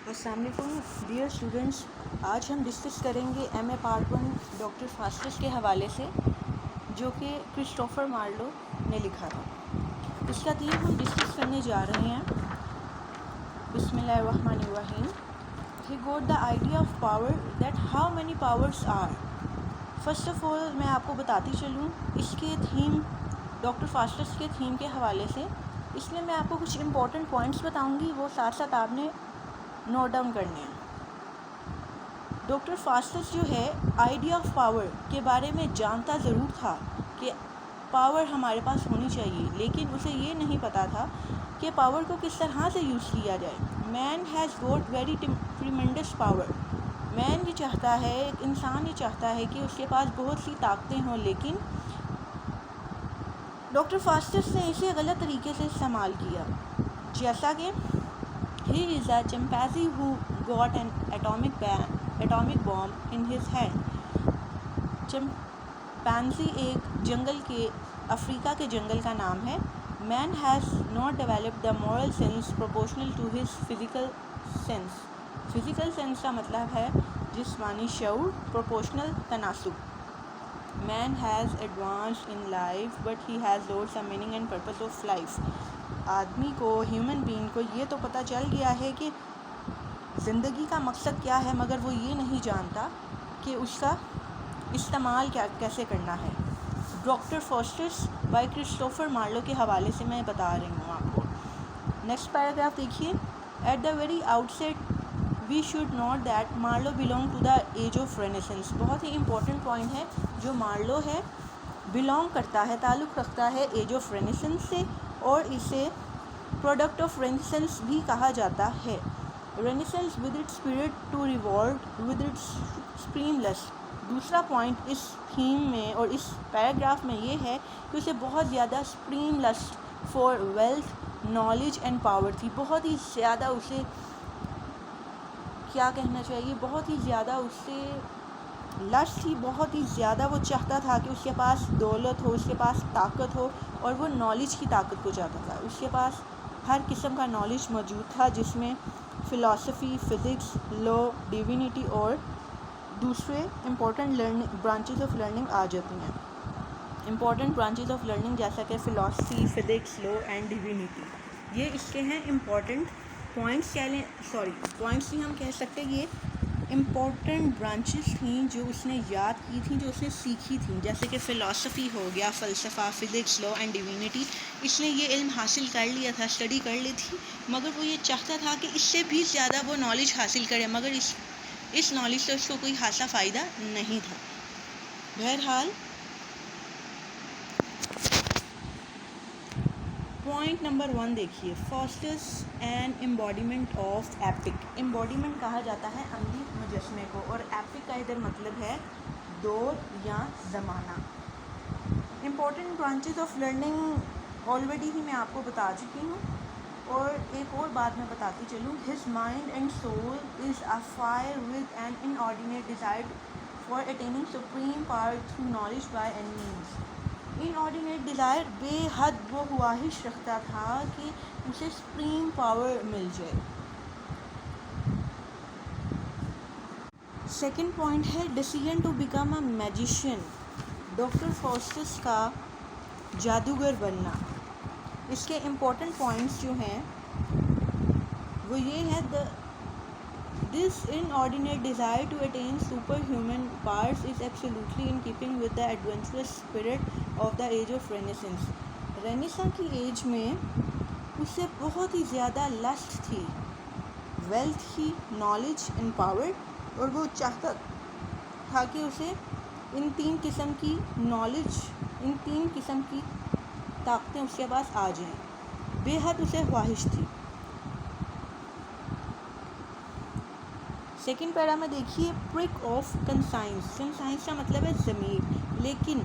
السلام علیکم dear students, آج ہم ڈسکس کریں گے M A part 1 doctor Faustus کے حوالے سے، جو کہ کرسٹوفر مارلو نے لکھا تھا۔ اس کا تھیم ہم ڈسکس کرنے جا رہے ہیں۔ بسم اللہ الرحمن الرحیم۔ He got the idea of power that how many powers are. First of all میں آپ کو بتاتی چلوں اس کے تھیم، ڈاکٹر فاسٹس کے تھیم کے حوالے سے، اس میں آپ کو کچھ امپورٹنٹ پوائنٹس بتاؤں گی، وہ ساتھ ساتھ آپ نے نوٹ ڈاؤن کرنے ہیں۔ ڈاکٹر فاسٹس جو ہے آئیڈیا آف پاور کے بارے میں جانتا ضرور تھا کہ پاور ہمارے پاس ہونی چاہیے، لیکن اسے یہ نہیں پتا تھا کہ پاور کو کس طرح سے یوز کیا جائے۔ Man has got very tremendous power. Man یہ چاہتا ہے، ایک انسان یہ چاہتا ہے کہ اس کے پاس بہت سی طاقتیں ہوں، لیکن ڈاکٹر فاسٹس نے اسے غلط طریقے سے استعمال کیا۔ جیسا کہ He is a chimpanzee who got an atomic bomb in his hand۔ Chimpanzee ایک جنگل کے افریقہ کے جنگل کا نام ہے۔ Man has not developed the moral sense proportional to his physical sense۔ Physical sense کا مطلب ہے جسمانی شعور، proportional تناسب۔ Man has advanced in life but he has lost the meaning and purpose of life۔ آدمی کو، ہیومن بینگ کو یہ تو پتہ چل گیا ہے کہ زندگی کا مقصد کیا ہے، مگر وہ یہ نہیں جانتا کہ اس کا استعمال کیسے کرنا ہے۔ Doctor Faustus by Christopher Marlowe کے حوالے سے میں بتا رہی ہوں آپ کو۔ نیکسٹ پیراگراف دیکھیے۔ At the very outset we should note that Marlowe belong to the age of Renaissance. بہت ہی امپورٹنٹ پوائنٹ ہے، جو مارلو ہے بلونگ کرتا ہے، تعلق رکھتا ہے ایج آف رینیسنس سے، اور اسے پروڈکٹ آف رینیسنس بھی کہا جاتا ہے۔ Renaissance with its spirit to revolt with its supreme lust. دوسرا پوائنٹ اس تھیم میں اور اس پیراگراف میں یہ ہے کہ اسے بہت زیادہ supreme list for wealth, knowledge and power تھی۔ بہت ہی زیادہ اسے کیا کہنا چاہیے، بہت ہی زیادہ اسے لسٹ تھی، بہت ہی زیادہ وہ چاہتا تھا کہ اس کے پاس دولت ہو، اس کے پاس طاقت ہو، اور وہ نالج کی طاقت کو چاہتا تھا۔ اس کے پاس ہر قسم کا نالج موجود تھا، جس میں فلاسفی، فزکس، لا، ڈیوینٹی اور دوسرے امپورٹنٹ برانچز آف لرننگ آ جاتی ہیں۔ امپورٹنٹ برانچز آف لرننگ جیسا کہ philosophy, physics, law and divinity, یہ اس کے ہیں امپورٹنٹ پوائنٹس۔ پوائنٹس بھی ہم کہہ سکتے، یہ امپورٹنٹ برانچز تھیں جو اس نے یاد کی تھیں، جو اس نے سیکھی تھیں، جیسے کہ فلاسفی ہو گیا، فلسفہ، فزکس، لا اینڈ ڈیوینٹی۔ اس نے یہ علم حاصل کر لیا تھا، اسٹڈی کر لی تھی، مگر وہ یہ چاہتا تھا کہ اس سے بھی زیادہ وہ نالج حاصل کرے، مگر اس نالج سے اس کو کوئی خاصا فائدہ نہیں تھا۔ بہرحال پوائنٹ نمبر 1 دیکھیے۔ Faustus and embodiment of epic. Embodiment کہا جاتا ہے عملی مجسمے کو، اور ایپک کا ادھر مطلب ہے دور یا زمانہ۔ Important branches of learning already ہی میں آپ کو بتا چکی ہوں، اور ایک اور بات میں بتاتی چلوں۔ His mind and soul is a fire with an inordinate desire for attaining supreme power through knowledge by any means. Inordinate desire, بے حد وہ خواہش رکھتا تھا کہ اسے سپریم پاور مل جائے۔ سیکنڈ پوائنٹ ہے decision to become a magician. Doctor Faustus کا جادوگر بننا۔ اس کے امپورٹنٹ پوائنٹس جو ہیں وہ یہ ہے، دس inordinate desire to attain superhuman powers is absolutely in keeping with the adventurous spirit of the age of Renaissance۔ رینیسا کی ایج میں اسے بہت ہی زیادہ لسٹ تھی، ویلتھ کی، نالج اینڈ پاور، اور وہ چاہتا تھا کہ اسے ان 3 قسم کی نالج، ان 3 قسم کی طاقتیں اس کے پاس آ جائیں۔ بے حد اسے خواہش تھی۔ سیکنڈ پیرا میں دیکھیے، پرک آف کنسائنس۔ کنسائنس کا مطلب ہے ضمیر، لیکن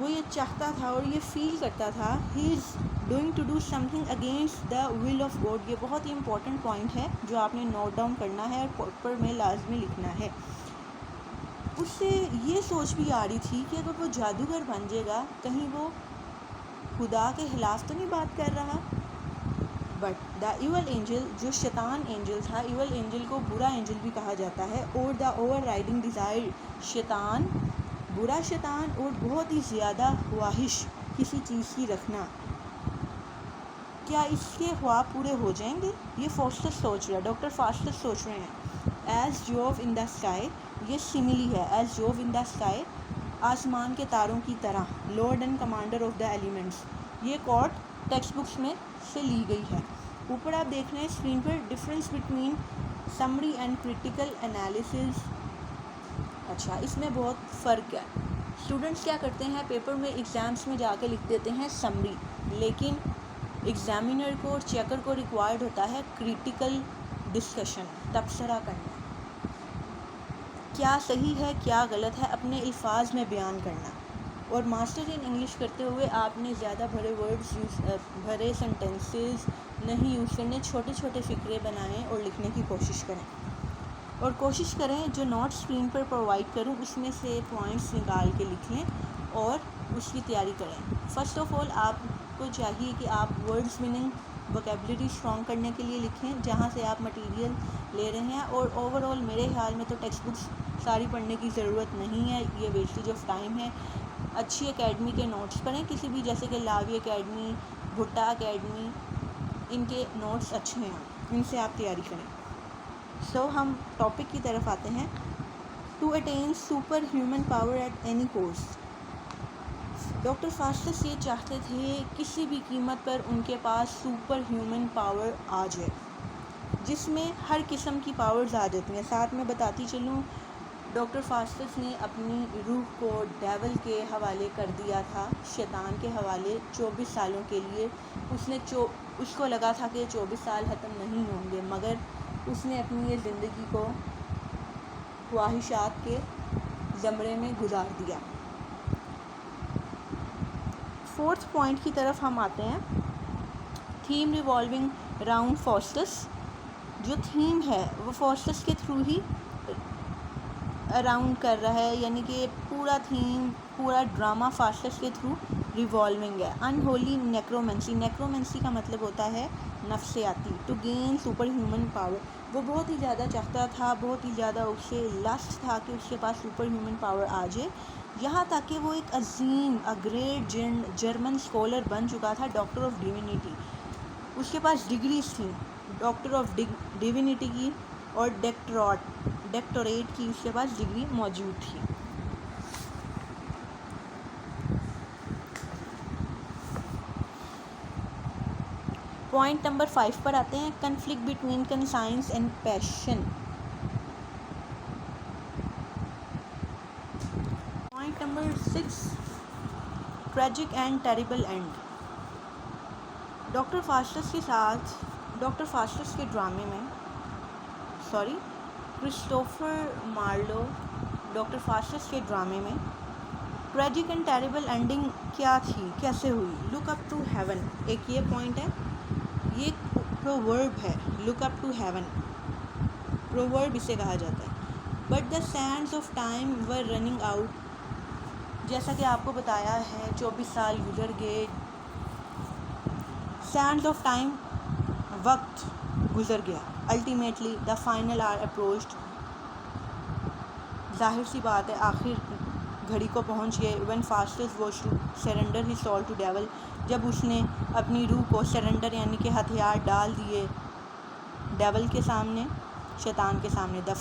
وہ یہ چاہتا تھا اور یہ فیل کرتا تھا، he is doing to do something against the will of God. یہ بہت ہی امپورٹنٹ پوائنٹ ہے جو آپ نے نوٹ ڈاؤن کرنا ہے اور پیپر میں لازمی لکھنا ہے۔ اس سے یہ سوچ بھی آ رہی تھی کہ اگر وہ جادوگر بن جائے گا، کہیں وہ خدا کے خلاف تو نہیں بات کر رہا، بٹ دا ایول اینجل جو شیطان اینجل تھا، ایول اینجل کو برا اینجل بھی کہا جاتا ہے، اور دا اوور رائڈنگ ڈیزائر شیطان، برا شیطان اور بہت ہی زیادہ خواہش کسی چیز کی رکھنا، کیا اس کے خواب پورے ہو جائیں گے؟ یہ فاسٹس سوچ رہا ہے، ڈاکٹر فاسٹس سوچ رہے ہیں. ایز جوو ان دا اسکائی، یہ سملی ہے، ایز جوو ان دا اسکائی، آسمان کے تاروں کی طرح، lord and commander of the elements. یہ کوٹ ٹیکسٹ بکس میں سے لی گئی ہے. اوپر آپ دیکھ رہے ہیں screen per difference between summary and critical analysis. اچھا، اس میں بہت فرق ہے. اسٹوڈنٹس کیا کرتے ہیں، پیپر میں ایگزامس میں جا کے لکھ دیتے ہیں سمری، لیکن ایگزامینر کو اور چیکر کو ریکوائرڈ ہوتا ہے کریٹیکل ڈسکشن، تبصرہ کرنا، کیا صحیح ہے کیا غلط ہے اپنے الفاظ میں بیان کرنا. اور ماسٹر ان انگلش کرتے ہوئے آپ نے زیادہ بھرے سینٹینسز نہیں یوز کرنے، چھوٹے چھوٹے فقرے بنائیں اور لکھنے کی کوشش کریں. اور کوشش کریں جو نوٹ اسکرین پر پرووائڈ کروں اس میں سے پوائنٹس نکال کے لکھ لیں اور اس کی تیاری کریں. فرسٹ آف آل آپ کو چاہیے کہ آپ ورڈز میننگ ووکیبلری اسٹرانگ کرنے کے لیے لکھیں جہاں سے آپ مٹیریل لے رہے ہیں. اور اوور آل میرے خیال میں تو ٹیکسٹ بکس ساری پڑھنے کی ضرورت نہیں ہے، یہ ویسٹیج آف ٹائم ہے. اچھی اکیڈمی کے نوٹس پڑھیں، کسی بھی، جیسے کہ لاوی اکیڈمی، بھٹا اکیڈمی، ان کے نوٹس اچھے ہیں، ان سے آپ تیاری کریں. سو ہم ٹاپک کی طرف آتے ہیں. To attain super human power at any cost. Doctor Faustus یہ چاہتے تھے کسی بھی قیمت پر ان کے پاس سپر ہیومن پاور آ جائے، جس میں ہر قسم کی پاورز آ جاتی ہیں. ساتھ میں بتاتی چلوں، ڈاکٹر فاسٹس نے اپنی روح کو ڈیول کے حوالے کر دیا تھا، شیطان کے حوالے 24 سالوں کے لیے. اس کو لگا تھا کہ 24 سال ختم نہیں ہوں گے، مگر اس نے اپنی یہ زندگی کو خواہشات کے زمرے میں گزار دیا. فورتھ پوائنٹ کی طرف ہم آتے ہیں. Theme revolving round فاسٹس. جو تھیم ہے وہ فاسٹس کے تھرو ہی اراؤنڈ کر رہا ہے، یعنی کہ پورا تھیم، پورا ڈرامہ فاسٹس کے تھرو ریوالونگ ہے. انہولی نیکرومنسی. نیکرومنسی کا مطلب ہوتا ہے نفسیاتی. To gain super human power. وہ بہت ہی زیادہ چاہتا تھا، بہت ہی زیادہ اسے لسٹ تھا کہ اس کے پاس سپر ہیومن پاور آ جائے، یہاں تک کہ وہ ایک عظیم گریٹ جرمن اسکالر بن چکا تھا، ڈاکٹر آف ڈیوینٹی. اس کے پاس ڈگریز تھیں، ڈاکٹر آف ڈیوینٹی کی اور ڈاکٹریٹ کی اس کے پاس ڈگری موجود تھی. پوائنٹ نمبر 5 پر آتے ہیں. Conflict between conscience and passion. Point number 6 tragic and terrible end. Doctor Faustus کے ڈرامے میں کرسٹوفر مارلو ڈاکٹر فاسٹس کے ڈرامے میں ٹریجک اینڈ ٹیریبل اینڈنگ کیا تھی، کیسے ہوئی. لک اپ ٹو ہیون، ایک یہ پوائنٹ ہے، یہ پروورب ہے. لک اپ ٹو ہیون پروورب اسے کہا جاتا ہے. But the sends of time were running out. جیسا کہ آپ کو بتایا ہے 24 سال گزر گئے، سینڈز آف ٹائم وقت گزر گیا. Ultimately the final hour approached. ظاہر سی بات ہے آخر گھڑی کو پہنچ گئے. When Faustus was to surrender his soul to devil. جب اس نے اپنی روح کو سرنڈر یعنی کہ ہتھیار ڈال دیے ڈیول کے سامنے، شیطان کے سامنے. The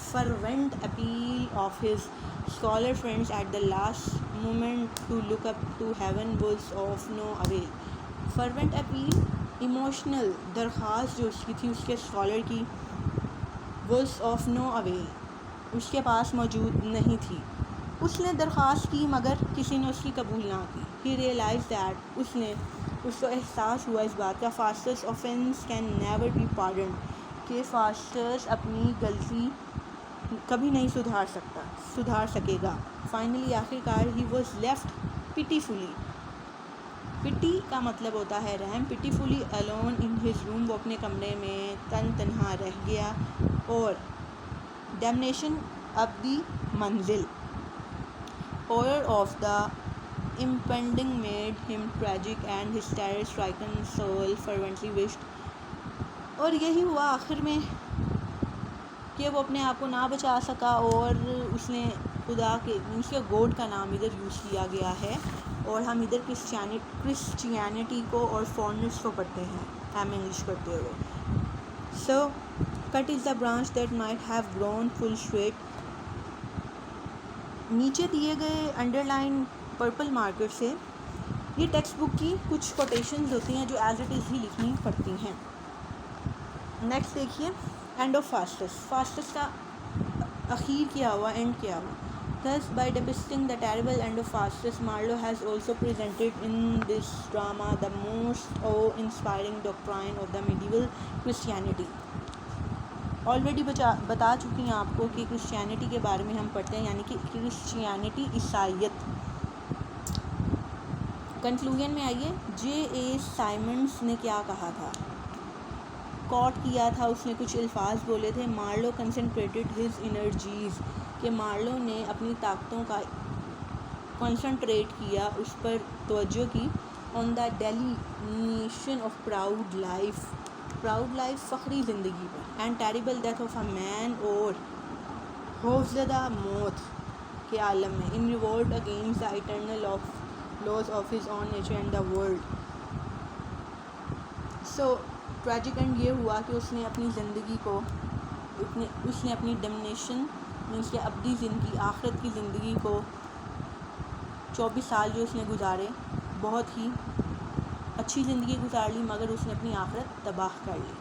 fervent appeal of his scholar friends at the last moment to look up to heaven was of no avail. Fervent appeal, emotional درخواست جو اس کی تھی اس کے اسکالر کی، واز آف نو اویل، اس کے پاس موجود نہیں تھی. اس نے درخواست کی مگر کسی نے اس کی قبول نہ کی. ہی ریئلائز دیٹ، اس کو احساس ہوا اس بات کا، Faustus offence can never be pardoned, کہ فاسٹس اپنی غلطی کبھی نہیں سدھار سکے گا. فائنلی آخر کار ہی واز لیفٹ پیٹیفلی. پٹی کا مطلب ہوتا ہے رحم. پیٹیفلی الون ان ہز روم، وہ اپنے کمرے میں تنہا رہ گیا. اور ڈیمنیشن ابدی منزل. horror of the impending made him tragic and his terror-stricken soul fervently wished اور یہی ہوا آخر میں کہ وہ اپنے آپ کو نہ بچا سکا اور اس نے خدا کے اس کے گوڈ کا نام ادھر یوز کیا گیا ہے اور ہم ادھر کرسچینٹی کو اور فورنرس کو پڑھتے ہیں ایم انگلش کرتے ہوئے. So cut is the branch that might have grown full straight. نیچے دیے گئے انڈر لائن پرپل مارکر سے یہ ٹیکسٹ بک کی کچھ کوٹیشنز ہوتی ہیں جو ایز اٹ از ہی لکھنی پڑتی ہیں. نیکسٹ دیکھیے اینڈ آف فاسٹس. فاسٹس کا اخیر کیا ہوا، اینڈ کیا ہوا. Thus, by depicting the terrible end of Faustus, Marlowe has also presented in this drama the most awe-inspiring doctrine of the medieval Christianity. Already بتا چکی ہیں آپ کو کہ کرسچینٹی کے بارے میں ہم پڑھتے ہیں، یعنی کہ کرسچینٹی عیسائیت. کنکلوژن میں آئیے. جے اے سائمنڈس نے کیا کہا تھا، کوٹ کیا تھا، اس نے کچھ الفاظ بولے تھے. مارلو کنسنٹریٹڈ ہز انرجیز، کہ مارلو نے اپنی طاقتوں کا کنسنٹریٹ کیا، اس پر توجہ کی. On the delineation of proud life, proud life فخری زندگی پر. And terrible death of a man, اور خوفزدہ موت کے عالم میں. In revolt against the eternal laws of his own nature and the world. So tragic and یہ ہوا کہ اس نے اپنی زندگی کو اس نے اپنی ڈیمنیشن مینس کہ ابدی زندگی، آخرت کی زندگی کو 24 سال جو اس نے گزارے، بہت ہی اچھی زندگی گزار لی، مگر اس نے اپنی آخرت تباہ کر لی.